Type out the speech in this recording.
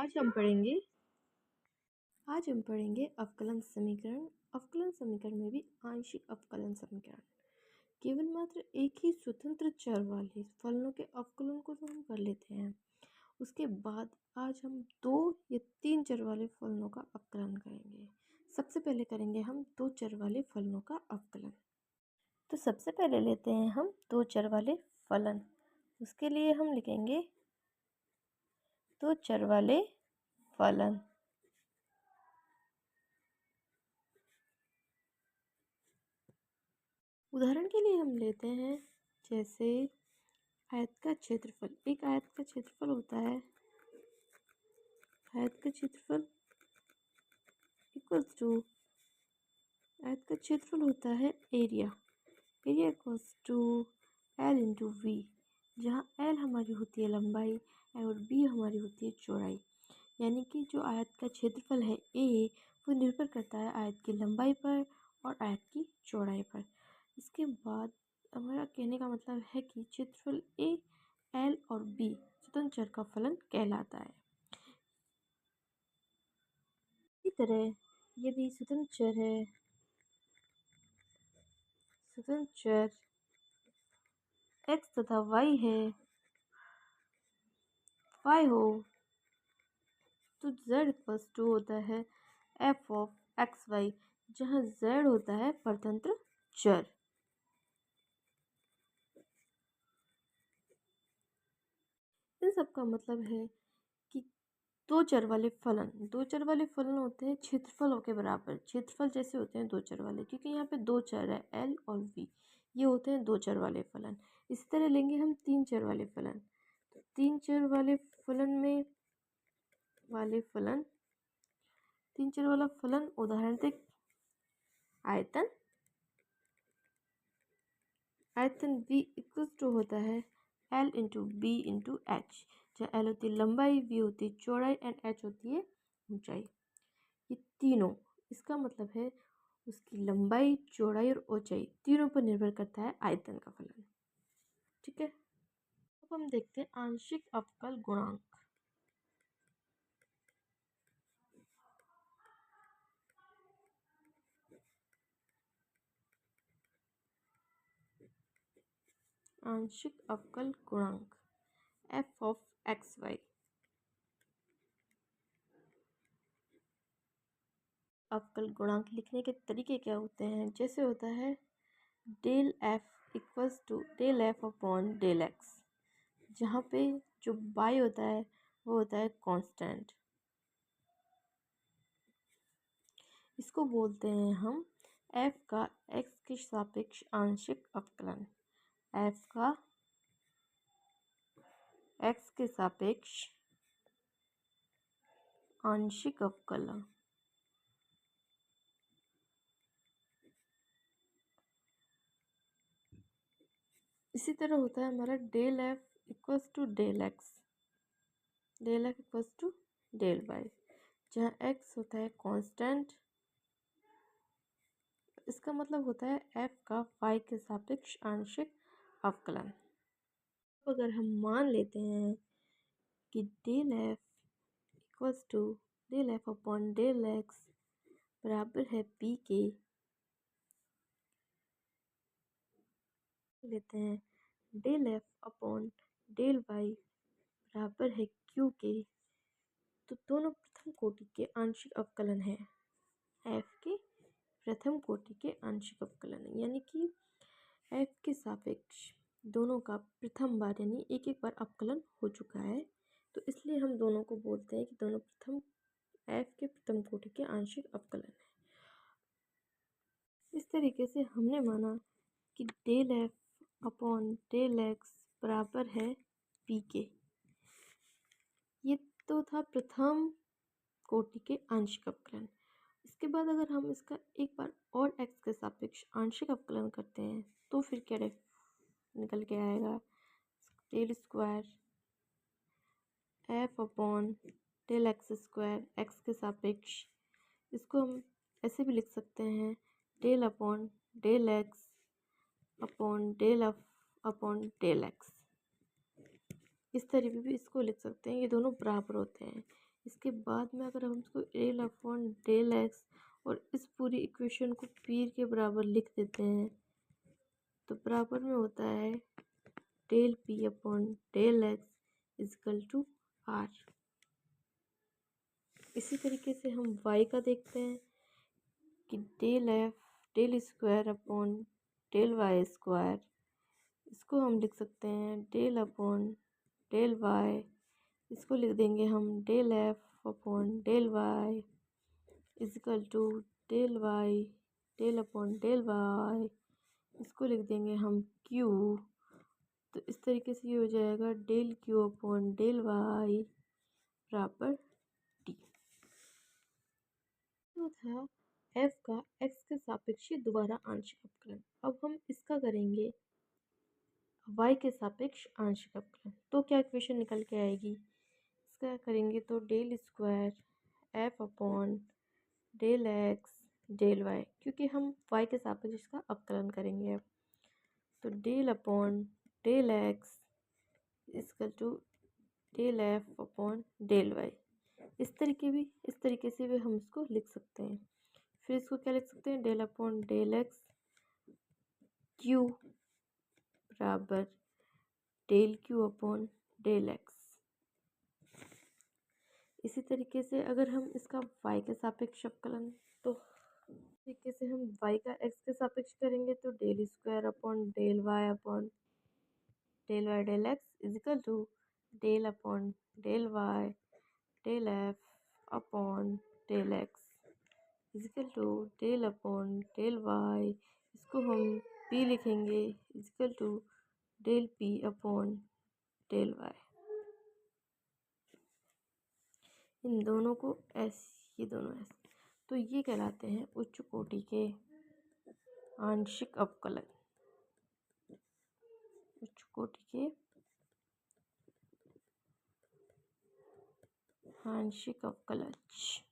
आज हम पढ़ेंगे आज हम पढ़ेंगे अवकलन समीकरण। अवकलन समीकरण में भी आंशिक अवकलन समीकरण। केवल मात्र एक ही स्वतंत्र चर वाले फलनों के अवकलन को तो हम कर लेते हैं। उसके बाद आज हम 2 या 3 चर वाले फलनों का अवकलन करेंगे। सबसे पहले करेंगे हम 2 चर वाले फलनों का अवकलन। तो सबसे पहले लेते हैं हम 2 चर वाले फलन। उसके लिए हम लिखेंगे 2 चर वाले फलन। उदाहरण के लिए हम लेते हैं जैसे आयत का क्षेत्रफल। एक आयत का क्षेत्रफल होता है, आयत का क्षेत्रफल इक्वल्स टू, आयत का क्षेत्रफल होता है area. Area equals to L into V, जहाँ एल हमारी होती है लंबाई और बी हमारी होती है चौड़ाई। यानी कि जो आयत का क्षेत्रफल है ए, वो निर्भर करता है आयत की लंबाई पर और आयत की चौड़ाई पर। इसके बाद हमारा कहने का मतलब है कि क्षेत्रफल ए, एल और बी स्वतंत्र चर का फलन कहलाता है। इसी तरह यदि स्वतंत्र चर है, स्वतंत्र चर x तथा y है, y हो तो z इक्वल्स टू होता है f ऑफ एक्स वाई, जहाँ z होता है परतंत्र चर। इन सब का मतलब है कि 2 चर वाले फलन, 2 चर वाले फलन होते हैं क्षेत्रफलों के बराबर। क्षेत्रफल जैसे होते हैं 2 चर वाले, क्योंकि यहाँ पे 2 चर है एल और वी, ये होते हैं 2 चर वाले फलन। इसी तरह लेंगे हम 3 चर वाले फलन। तो 3 चर वाले फलन में तीन चर वाला फलन उदाहरण से आयतन v इक्वल्स टू होता है l into B into H, जहाँ l होती है लंबाई, v होती है चौड़ाई एंड h होती है ऊंचाई। ये तीनों, इसका मतलब है उसकी लंबाई, चौड़ाई और ऊंचाई तीनों पर निर्भर करता है आयतन का फलन। ठीक है, अब हम देखते हैं आंशिक अवकल गुणांक। आंशिक अवकल गुणांक f ऑफ एक्स वाई। अवकल गुणांक लिखने के तरीके क्या होते हैं? जैसे होता है del f equals to del f upon del x, जहाँ पे जो y होता है वो होता है कांस्टेंट। इसको बोलते हैं हम f का x के सापेक्ष आंशिक अवकलन। f का x के सापेक्ष आंशिक अवकलन। इसी तरह होता है हमारा del f equals to del x, del f equals to del y, जहाँ x होता है कांस्टेंट। इसका मतलब होता है f का y के सापेक्ष आंशिक अवकलन। अगर हम मान लेते हैं कि del f equals to del f upon del x बराबर है p के, लेते हैं del f upon del y बराबर है q के, तो दोनों प्रथम कोटि के आंशिक अवकलन है। f के प्रथम कोटि के आंशिक अवकलन, यानी कि f के सापेक्ष दोनों का प्रथम बार यानी एक एक बार अवकलन हो चुका है, तो इसलिए हम दोनों को बोलते हैं कि दोनों प्रथम f के प्रथम कोटि के आंशिक अवकलन है। इस तरीके से हमने माना कि del f upon del x बराबर है p के। ये तो था प्रथम कोटि के आंशिक अवकलन। इसके बाद अगर हम इसका एक बार और x के सापेक्ष आंशिक अवकलन करते हैं तो फिर क्या निकल के आएगा, del square f upon del X square x के सापेक्ष। इसको हम ऐसे भी लिख सकते हैं del upon del X upon del F upon del X. इस तरीके भी इसको लिख सकते हैं, ये दोनों बराबर होते हैं। इसके बाद में अगर हम इसको डेल अपॉन डेल एक्स और इस पूरी इक्वेशन को पी के बराबर लिख देते हैं तो बराबर में होता है del P upon del X equal to R. इसी तरीके से हम y का देखते हैं कि del F del square upon del Y square, इसको हम लिख सकते हैं डेल अपॉन डेल वाई, इसको लिख देंगे हम del F upon del Y equal to del Y del upon del Y, इसको लिख देंगे हम क्यू। तो इस तरीके से ये हो जाएगा del Q upon del Y बराबर टी। तो था एफ का एक्स के सापेक्ष दोबारा आंशिक अवकलन। अब हम इसका करेंगे वाई के सापेक्ष आंशिक अवकलन। तो क्या इक्वेशन निकल के आएगी, इसका करेंगे तो del square F upon del X del Y, क्योंकि हम वाई के सापेक्ष इसका अवकलन करेंगे अब। तो del upon del X equal to del F upon del Y. इस तरीके से भी हम इसको लिख सकते हैं। फिर इसको क्या लिख सकते हैं, del upon del x q बराबर del Q upon del x. इसी तरीके से अगर हम इसका y के सापेक्ष अवकलन, तो तरीके से हम y का x के सापेक्ष करेंगे तो del square upon del Y del x equal to del upon del Y del F upon del x equal to del upon del Y, इसको हम p लिखेंगे equal to del p upon del y. इन दोनों को ऐसे, ये दोनों ऐसे, तो ये कहलाते हैं उच्च कोटि के आंशिक अवकलन। उच्च कोटि के आंशिक अवकलज।